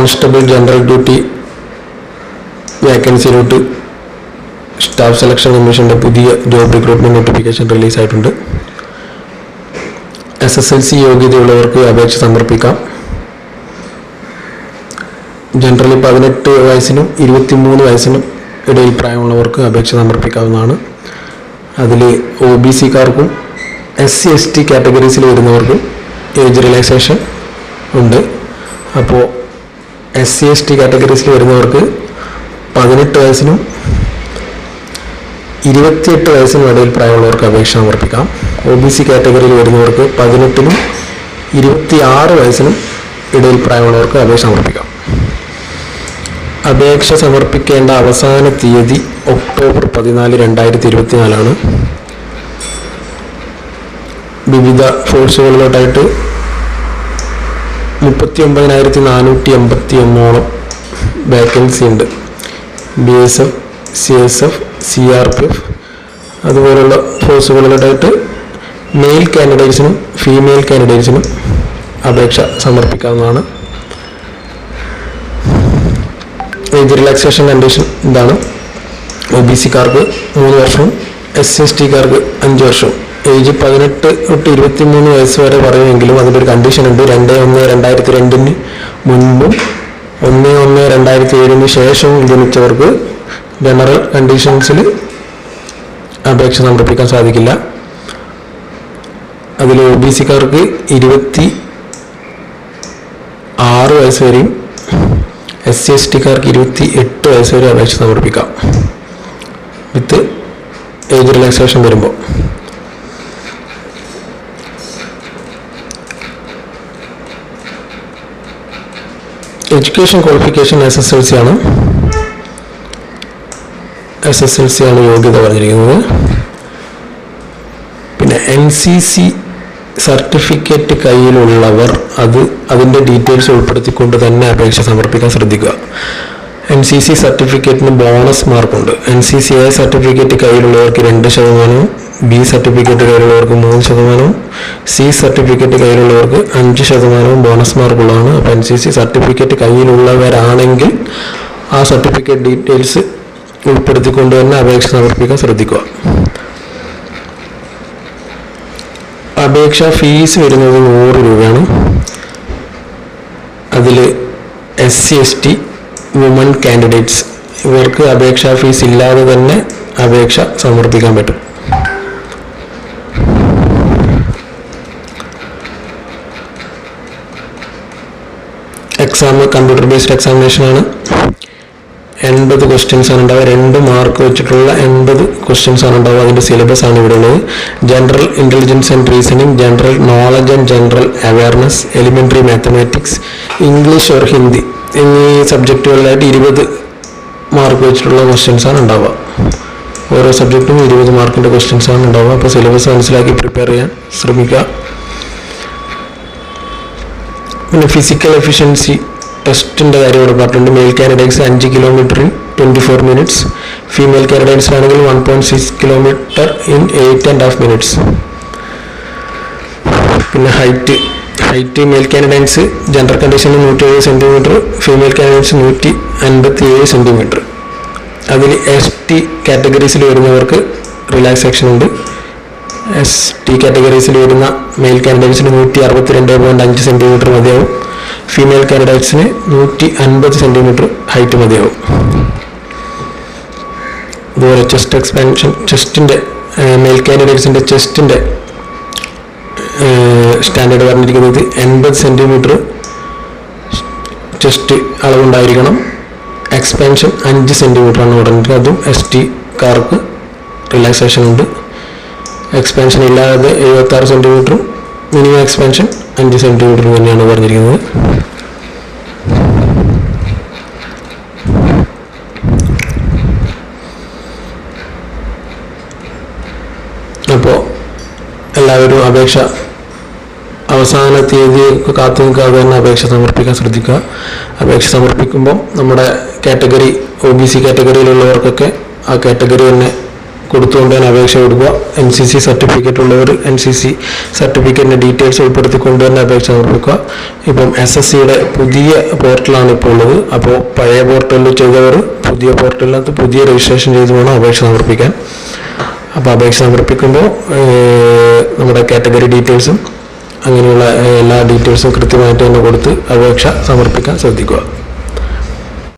Constable general duty വേക്കൻസിയിലോട്ട് staff selection കമ്മീഷൻ്റെ പുതിയ ജോബ് റിക്രൂട്ട്മെൻറ്റ് നോട്ടിഫിക്കേഷൻ റിലീസായിട്ടുണ്ട്. SSLC യോഗ്യതയുള്ളവർക്ക് അപേക്ഷ സമർപ്പിക്കാം. ജനറലി 18 വയസ്സിനും 23 വയസ്സിനും ഇടയിൽ പ്രായമുള്ളവർക്ക് അപേക്ഷ സമർപ്പിക്കാവുന്നതാണ്. അതിൽ OBC-കാർക്കും SC/ST കാറ്റഗറീസിൽ വരുന്നവർക്കും ഏജ് റിലാക്സേഷൻ ഉണ്ട്. അപ്പോൾ SC/ST കാറ്റഗറീസിൽ വരുന്നവർക്ക് 18 വയസ്സിനും 28 വയസ്സിനും ഇടയിൽ പ്രായമുള്ളവർക്ക് അപേക്ഷ സമർപ്പിക്കാം. OBC കാറ്റഗറിയിൽ വരുന്നവർക്ക് 18നും 26 വയസ്സിനും ഇടയിൽ പ്രായമുള്ളവർക്ക് അപേക്ഷ സമർപ്പിക്കാം. അപേക്ഷ സമർപ്പിക്കേണ്ട അവസാന തീയതി ഒക്ടോബർ 14, 2024 വിവിധ ഫോഴ്സുകളിലോട്ടായിട്ട് 39,481 വേക്കൻസി ഉണ്ട്. BSF, CSF, CRPF അതുപോലുള്ള ഫോഴ്സുകളിലോട്ടായിട്ട് മെയിൽ കാൻഡിഡേറ്റ്സിനും ഫീമെയിൽ കാൻഡിഡേറ്റ്സിനും അപേക്ഷ സമർപ്പിക്കാവുന്നതാണ്. ഏജ് റിലാക്സേഷൻ കണ്ടീഷൻ ഇതാണ്. OBC-കാർക്ക് 3 വർഷവും SC/ST-കാർക്ക് 5 വർഷവും. ഏജ് 18 തൊട്ട് 23 വയസ്സ് വരെ പറയുമെങ്കിലും അതിൻ്റെ ഒരു കണ്ടീഷൻ ഉണ്ട്. 2/1/2002 മുൻപും 1/1/2007 ശേഷവും ജനിച്ചവർക്ക് ജനറൽ കണ്ടീഷൻസിൽ അപേക്ഷ സമർപ്പിക്കാൻ സാധിക്കില്ല. അതിൽ OBC-കാർക്ക് 26 വയസ്സ് വരെയും SC/ST-കാർക്ക് 28 വയസ്സ് വരെ അപേക്ഷ സമർപ്പിക്കാം വിത്ത് ഏജ് റിലാക്സേഷൻ വരുമ്പോൾ. എഡ്യൂക്കേഷൻ ക്വാളിഫിക്കേഷൻ SSLC ആണ്. SSLC ആണ് യോഗ്യത പറഞ്ഞിരിക്കുന്നത്. പിന്നെ NCC സർട്ടിഫിക്കറ്റ് കയ്യിലുള്ളവർ അതിൻ്റെ ഡീറ്റെയിൽസ് ഉൾപ്പെടുത്തിക്കൊണ്ട് തന്നെ അപേക്ഷ സമർപ്പിക്കാൻ ശ്രദ്ധിക്കുക. NCC സർട്ടിഫിക്കറ്റിന് ബോണസ് മാർക്കുണ്ട്. NCCI സർട്ടിഫിക്കറ്റ് കയ്യിലുള്ളവർക്ക് 2%, B സർട്ടിഫിക്കറ്റ് കയ്യിലുള്ളവർക്ക് 3%, C സർട്ടിഫിക്കറ്റ് കയ്യിലുള്ളവർക്ക് 5% ബോണസ് മാർക്കുള്ളതാണ്. അപ്പോൾ NCC സർട്ടിഫിക്കറ്റ് കയ്യിലുള്ളവരാണെങ്കിൽ ആ സർട്ടിഫിക്കറ്റ് ഡീറ്റെയിൽസ് ഉൾപ്പെടുത്തിക്കൊണ്ട് തന്നെ അപേക്ഷ സമർപ്പിക്കാൻ ശ്രദ്ധിക്കുക. അപേക്ഷാ ഫീസ് വരുന്നത് 100 രൂപയാണ്. അതിൽ SC/ST വുമൺ കാൻഡിഡേറ്റ്സ് ഇവർക്ക് അപേക്ഷാ ഫീസ് ഇല്ലാതെ തന്നെ അപേക്ഷ സമർപ്പിക്കാൻ പറ്റും. എക്സാം കമ്പ്യൂട്ടർ ബേസ്ഡ് എക്സാമിനേഷൻ ആണ്. 80 ക്വസ്റ്റ്യൻസ് ആണ് ഉണ്ടാവുക. 2 മാർക്ക് വെച്ചിട്ടുള്ള 80 ക്വസ്റ്റ്യൻസ് ആണ് ഉണ്ടാവുക. അതിൻ്റെ സിലബസ് ആണ് ഇവിടെ ഉള്ളത്. General intelligence and reasoning, general knowledge and general awareness, elementary mathematics, English or Hindi എന്നീ സബ്ജക്റ്റുകളിലായിട്ട് 20 മാർക്ക് വെച്ചിട്ടുള്ള ക്വസ്റ്റ്യൻസ് ആണ് ഉണ്ടാവുക. ഓരോ സബ്ജക്റ്റും 20 മാർക്കിൻ്റെ ക്വസ്റ്റ്യൻസ് ആണ് ഉണ്ടാവുക. അപ്പോൾ സിലബസ് മനസ്സിലാക്കി പ്രിപ്പയർ ചെയ്യാൻ ശ്രമിക്കുക. പിന്നെ ഫിസിക്കൽ എഫിഷ്യൻസി ടെസ്റ്റിൻ്റെ കാര്യം ഇവിടെ പറഞ്ഞിട്ടുണ്ട്. Mail candidates 5 kilometre in 24 minutes, female candidates ആണെങ്കിൽ 1.6 കിലോമീറ്റർ ഇൻ 8.5 minutes. പിന്നെ ഹൈറ്റ് മെയിൽ കാൻഡിഡേറ്റ്സ് ജനറൽ കണ്ടീഷന് 170 സെൻറ്റിമീറ്റർ, ഫീമെയിൽ കാൻഡിഡേറ്റ്സ് 157 സെൻറ്റിമീറ്റർ. അതിൽ ST കാറ്റഗറീസിൽ വരുന്നവർക്ക് റിലാക്സേഷൻ ഉണ്ട്. ST കാറ്റഗറീസിൽ വരുന്ന മെയിൽ കാൻഡിഡേറ്റ്സിന് 162.5 സെൻറ്റിമീറ്റർ മതിയാവും. ഫീമെയിൽ കാൻഡിഡേറ്റ്സിന് 150 സെൻറ്റിമീറ്റർ ഹൈറ്റ് മതിയാവും. അതുപോലെ ചെസ്റ്റ് എക്സ്പാൻഷൻ, ചെസ്റ്റിൻ്റെ മെയിൽ കാൻഡിഡേറ്റ്സിൻ്റെ ചെസ്റ്റിൻ്റെ സ്റ്റാൻഡേർഡ് പറഞ്ഞിരിക്കുന്നത് 80 സെൻറ്റിമീറ്റർ ചെസ്റ്റ് അളവുണ്ടായിരിക്കണം. എക്സ്പാൻഷൻ 5 സെൻറ്റിമീറ്റർ ആണ് പറഞ്ഞിട്ട്. അതും ST-കാർക്ക് റിലാക്സേഷൻ ഉണ്ട്. എക്സ്പാൻഷൻ ഇല്ലാതെ 76 സെൻറ്റിമീറ്ററും മിനിമം എക്സ്പാൻഷൻ 5 സെൻറ്റിമീറ്ററും തന്നെയാണ് പറഞ്ഞിരിക്കുന്നത്. അപ്പോൾ എല്ലാവരും അപേക്ഷ അവസാന തീയതിയൊക്കെ കാത്തു നിൽക്കാതെ തന്നെ അപേക്ഷ സമർപ്പിക്കാൻ ശ്രദ്ധിക്കുക. അപേക്ഷ സമർപ്പിക്കുമ്പോൾ നമ്മുടെ കാറ്റഗറി OBC കാറ്റഗറിയിലുള്ളവർക്കൊക്കെ ആ കാറ്റഗറി തന്നെ കൊടുത്തുകൊണ്ട് തന്നെ അപേക്ഷ കൊടുക്കുക. NCC സർട്ടിഫിക്കറ്റ് ഉള്ളവർ NCC സർട്ടിഫിക്കറ്റിൻ്റെ ഡീറ്റെയിൽസ് ഉൾപ്പെടുത്തിക്കൊണ്ട് തന്നെ അപേക്ഷ സമർപ്പിക്കുക. ഇപ്പം SSCയുടെ പുതിയ പോർട്ടലാണ് ഇപ്പോൾ ഉള്ളത്. അപ്പോൾ പഴയ പോർട്ടലിൽ ചെയ്തവർ പുതിയ പോർട്ടലിനകത്ത് പുതിയ രജിസ്ട്രേഷൻ ചെയ്ത് വേണം അപേക്ഷ സമർപ്പിക്കാൻ. അപ്പോൾ അപേക്ഷ സമർപ്പിക്കുമ്പോൾ നമ്മുടെ കാറ്റഗറി ഡീറ്റെയിൽസും അങ്ങനെയുള്ള എല്ലാ ഡീറ്റെയിൽസും കൃത്യമായിട്ട് തന്നെ കൊടുത്ത് അപേക്ഷ സമർപ്പിക്കാൻ ശ്രദ്ധിക്കുക.